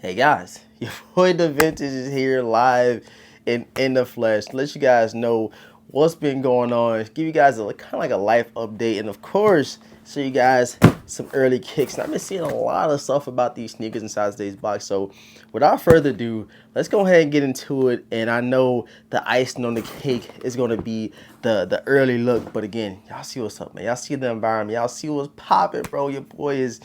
Hey guys, your boy the Vintage is here live in the flesh. Let you guys know what's been going on. Give you guys a kind of like a life update, and of course, show you guys some early kicks. And I've been seeing a lot of stuff about these sneakers inside today's box. So, without further ado, let's go ahead and get into it. And I know the icing on the cake is going to be the early look. But again, y'all see what's up, man. Y'all see the environment. Y'all see what's popping, bro. Your boy is.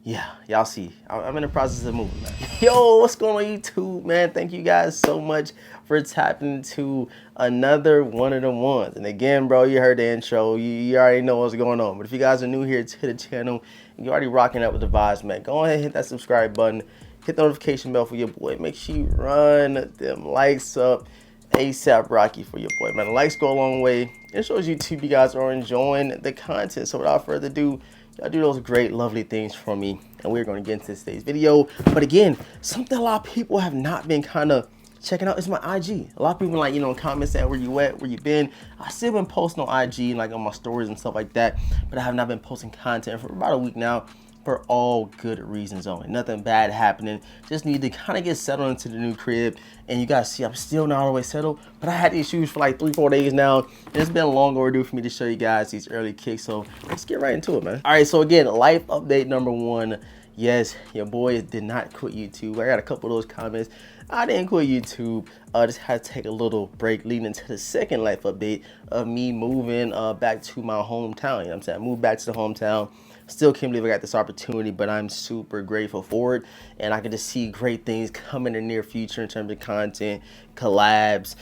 Yeah, y'all see. I'm in the process of moving, man. Yo, what's going on, YouTube, man? Thank you guys so much for tapping into another one of the ones. And again, bro, you heard the intro. You already know what's going on. But if you guys are new here to the channel, and you're already rocking out with the vibes, man, go ahead and hit that subscribe button. Hit the notification bell for your boy. Make sure you run them likes up. ASAP Rocky for your boy, man. The likes go a long way. It shows YouTube you guys are enjoying the content. So without further ado, y'all do those great, lovely things for me, and we're going to get into today's video. But again, something a lot of people have not been kind of checking out is my IG. A lot of people like, in comments saying where you at, where you been. I still been posting on IG, like on my stories and stuff like that, but I have not been posting content for about a week now. For all good reasons only. Nothing bad happening. Just need to kind of get settled into the new crib. And you guys see, I'm still not all the way settled, but I had these shoes for like 3-4 days now. And it's been a long overdue for me to show you guys these early kicks. So let's get right into it, man. All right, so again, life update number one. Yes, your boy did not quit YouTube. I got a couple of those comments. I didn't quit YouTube. Just had to take a little break leading into the second life update of me moving back to my hometown. You know what I'm saying? I moved back to the hometown. Still can't believe I got this opportunity, but I'm super grateful for it. And I can just see great things coming in the near future in terms of content, collabs,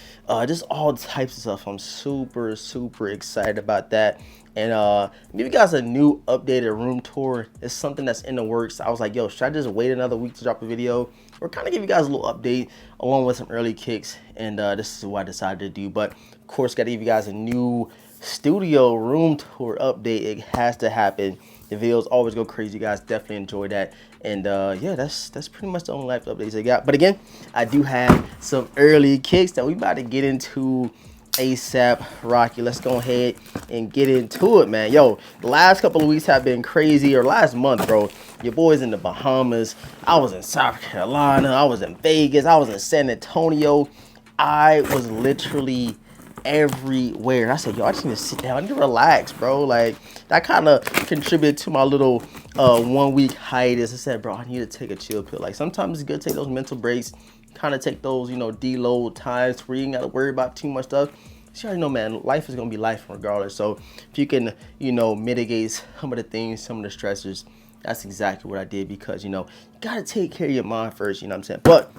just all types of stuff. I'm super, super excited about that. And give you guys a new updated room tour. It's something that's in the works. I was like, yo, should I just wait another week to drop a video? Or kind of give you guys a little update along with some early kicks. And this is what I decided to do. But of course, got to give you guys a new studio room tour update. It has to happen. The videos always go crazy. You guys definitely enjoy that. And yeah, that's pretty much the only life updates I got. But again, I do have some early kicks that we about to get into ASAP Rocky. Let's go ahead and get into it, man. Yo, the last couple of weeks have been crazy, or last month, bro. Your boy's in the Bahamas. I was in South Carolina. I was in Vegas. I was in San Antonio. I was literally everywhere. I said, yo, I just need to sit down. I need to relax, bro. Like, that kind of contributed to my little 1 week hiatus. I said, bro, I need to take a chill pill. Like, sometimes it's good to take those mental breaks, kind of take those, deload times where you ain't got to worry about too much stuff. You already know, man, life is going to be life regardless. So if you can, mitigate some of the things, some of the stressors, that's exactly what I did, because, you got to take care of your mind first, you know what I'm saying? But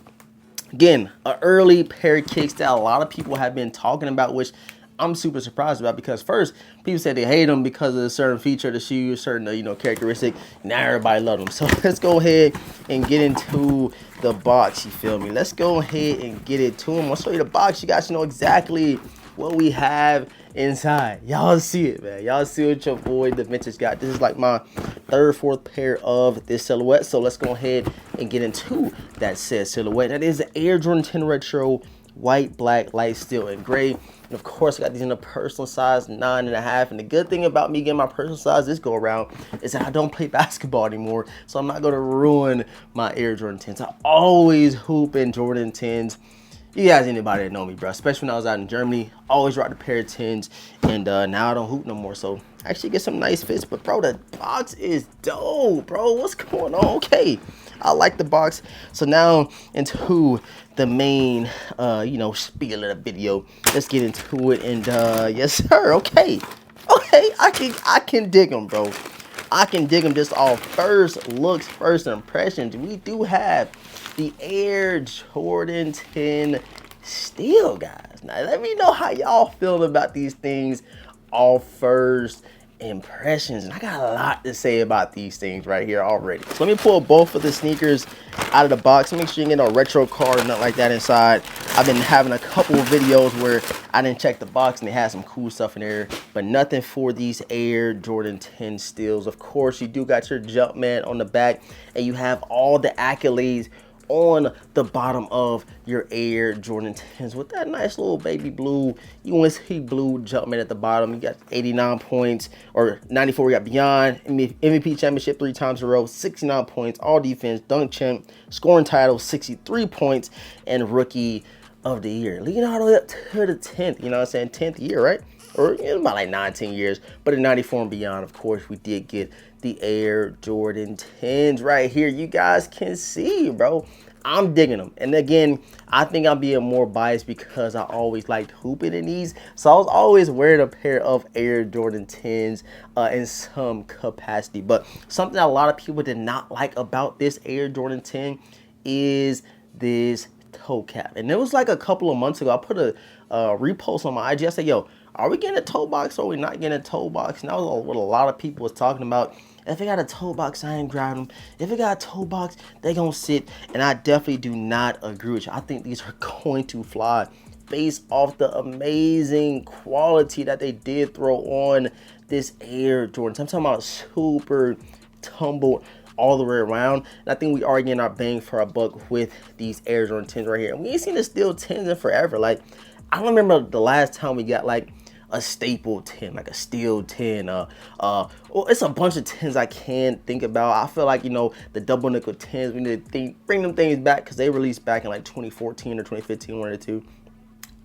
again, an early pair of kicks that a lot of people have been talking about, which I'm super surprised about, because first, people said they hate them because of a certain feature of the shoe, certain, characteristic. Now everybody love them. So let's go ahead and get into the box, you feel me? Let's go ahead and get it to them. I'll show you the box. You guys know exactly what we have inside. Y'all see it, man. Y'all see what your boy the Vintage got. This is like my third, fourth pair of this silhouette. So let's go ahead and get into that said silhouette. That is the Air Jordan 10 Retro, white, black, light steel, and gray. And of course, I got these in a personal size 9.5. And the good thing about me getting my personal size this go around is that I don't play basketball anymore. So I'm not going to ruin my Air Jordan 10s. I always hoop in Jordan 10s. You guys, anybody that know me, bro, especially when I was out in Germany, always rocked a pair of 10s, and now I don't hoop no more, so I actually get some nice fits. But bro, the box is dope, bro. What's going on? Okay, I like the box. So now into the main spiel of the video. Let's get into it. And yes sir, okay, I can dig them, bro. I can dig them just off first looks, first impressions. We do have the Air Jordan 10 steel, guys. Now, let me know how y'all feel about these things off first impressions. And I got a lot to say about these things right here already. So let me pull both of the sneakers out of the box. Make sure you get no retro card or nothing like that inside. I've been having a couple of videos where I didn't check the box and they had some cool stuff in there, but nothing for these Air Jordan 10 steels. Of course, you do got your Jumpman on the back, and you have all the accolades on the bottom of your Air Jordan 10s with that nice little baby blue UNC blue Jumpman at the bottom. You got 89 points, or 94. We got Beyond, MVP championship 3 times in a row, 69 points, all defense, dunk champ, scoring title, 63 points, and rookie of the year. Leading all the way up to the 10th, you know what I'm saying? 10th year, right? Or about like 19 years. But in 94 and beyond, of course, we did get the Air Jordan 10s right here. You guys can see, bro. I'm digging them. And again, I think I'm being more biased because I always liked hooping in these. So I was always wearing a pair of Air Jordan 10s in some capacity. But something a lot of people did not like about this Air Jordan 10 is this toe cap. And it was like a couple of months ago, I put a repost on my IG. I said, yo, are we getting a toe box or are we not getting a toe box? And that was what a lot of people was talking about. If it got a toe box, I ain't grabbing them. If it got a toe box, they gonna sit. And I definitely do not agree with you. I think these are going to fly based off the amazing quality that they did throw on this Air Jordan. I'm talking about super tumbled all the way around. And I think we are getting our bang for our buck with these Air Jordan 10s right here. And we ain't seen the steel 10s in forever. Like, I don't remember the last time we got like a staple 10, like a steel 10. Well, it's a bunch of 10s I can't think about. I feel like, you know, the double nickel 10s, we need to bring them things back because they released back in like 2014 or 2015, one or two.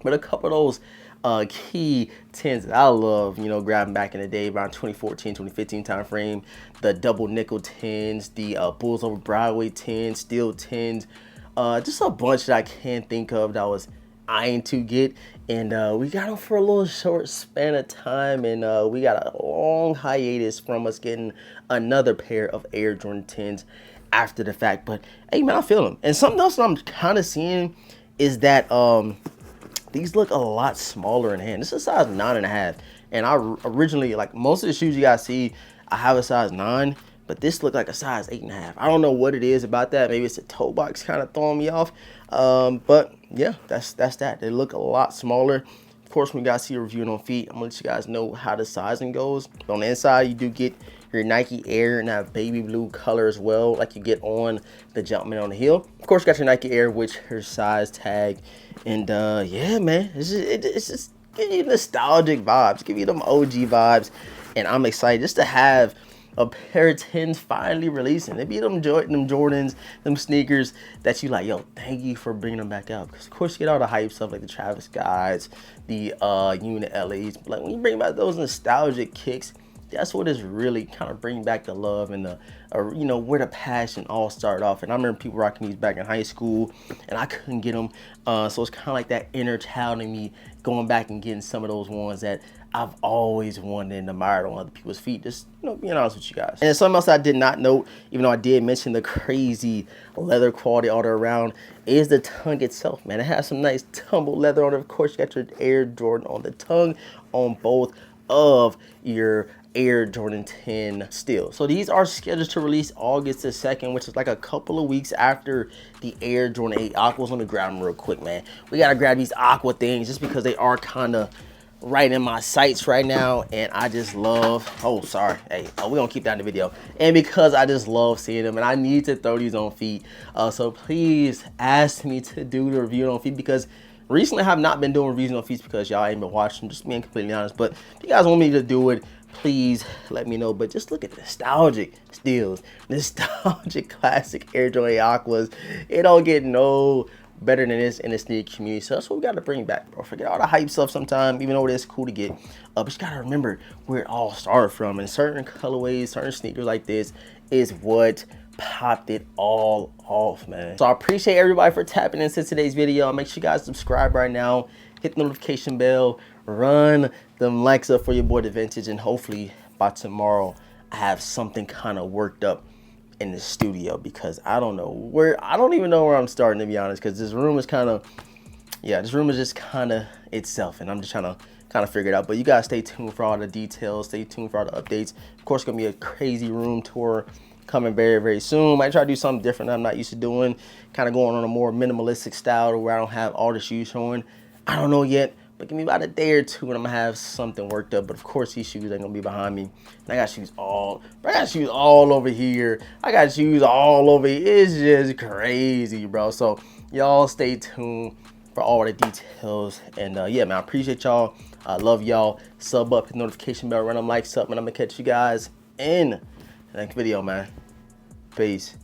But a couple of those key 10s that I love, you know, grabbing back in the day around 2014, 2015 time frame, the double nickel 10s, the Bulls over Broadway 10s, steel 10s, just a bunch that I can't think of that was eyeing to get. And we got them for a little short span of time, and we got a long hiatus from us getting another pair of Air Jordan 10s after the fact. But hey, man, I feel them. And something else that I'm kind of seeing is that these look a lot smaller in hand. This is a size 9.5, and I originally, like most of the shoes you guys see, I have a size 9, but this looked like a size 8.5. I don't know what it is about that. Maybe it's the toe box kind of throwing me off. But yeah, that's that. They look a lot smaller. Of course, when you guys see a review on feet, I'm gonna let you guys know how the sizing goes. But on the inside, you do get your Nike Air and that baby blue color as well, like you get on the Jumpman on the heel. Of course, you got your Nike Air with your size tag. And yeah, man, it's just give you nostalgic vibes, give you them OG vibes. And I'm excited just to have a pair of 10s finally releasing. They be them Jordans, them sneakers that you like, yo, thank you for bringing them back out. Because of course you get all the hype stuff like the Travis Scotts, the Unit LAs. But like when you bring back those nostalgic kicks, that's what is really kind of bringing back the love and the, you know, where the passion all started off. And I remember people rocking these back in high school, and I couldn't get them. So it's kind of like that inner child in me going back and getting some of those ones that I've always wanted and admired on other people's feet. Just, you know, being honest with you guys. And something else I did not note, even though I did mention the crazy leather quality all around, is the tongue itself, man. It has some nice tumbled leather on it. Of course, you got your Air Jordan on the tongue on both of your Air Jordan 10 still. So these are scheduled to release August the 2nd, which is like a couple of weeks after the Air Jordan 8 Aquas. Let me grab them real quick, man. We gotta grab these Aqua things just because they are kind of right in my sights right now, and I just love, oh sorry, hey, we're gonna keep that in the video, and because I just love seeing them, and I need to throw these on feet, so please ask me to do the review on feet, because recently I have not been doing reviews on feet because y'all ain't been watching, just being completely honest. But if you guys want me to do it, please let me know. But just look at the nostalgic steals, nostalgic classic Air Jordan Aquas. It don't get no better than this in the sneaker community. So that's what we got to bring back, bro. Forget all the hype stuff sometime, even though it is cool to get. But you got to remember where it all started from. And certain colorways, certain sneakers like this is what popped it all off, man. So I appreciate everybody for tapping into today's video. Make sure you guys subscribe right now, hit the notification bell, run them likes up for your boy The Vintage, and hopefully by tomorrow I have something kind of worked up in the studio, because I don't even know where I'm starting, to be honest, because this room is kind of, yeah, this room is just kind of itself, and I'm just trying to kind of figure it out. But you guys stay tuned for all the details, stay tuned for all the updates. Of course, it's gonna be a crazy room tour coming very, very soon. Might try to do something different that I'm not used to doing, kind of going on a more minimalistic style where I don't have all the shoes showing. I don't know yet, But give me about a day or two and I'm gonna have something worked up. But of course these shoes ain't gonna be behind me. And I got shoes all over here. I got shoes all over here. It's just crazy, bro. So y'all stay tuned for all the details. And yeah, man, I appreciate y'all. I love y'all. Sub up, hit the notification bell, run them likes up, and I'm gonna catch you guys in the next video, man. Peace.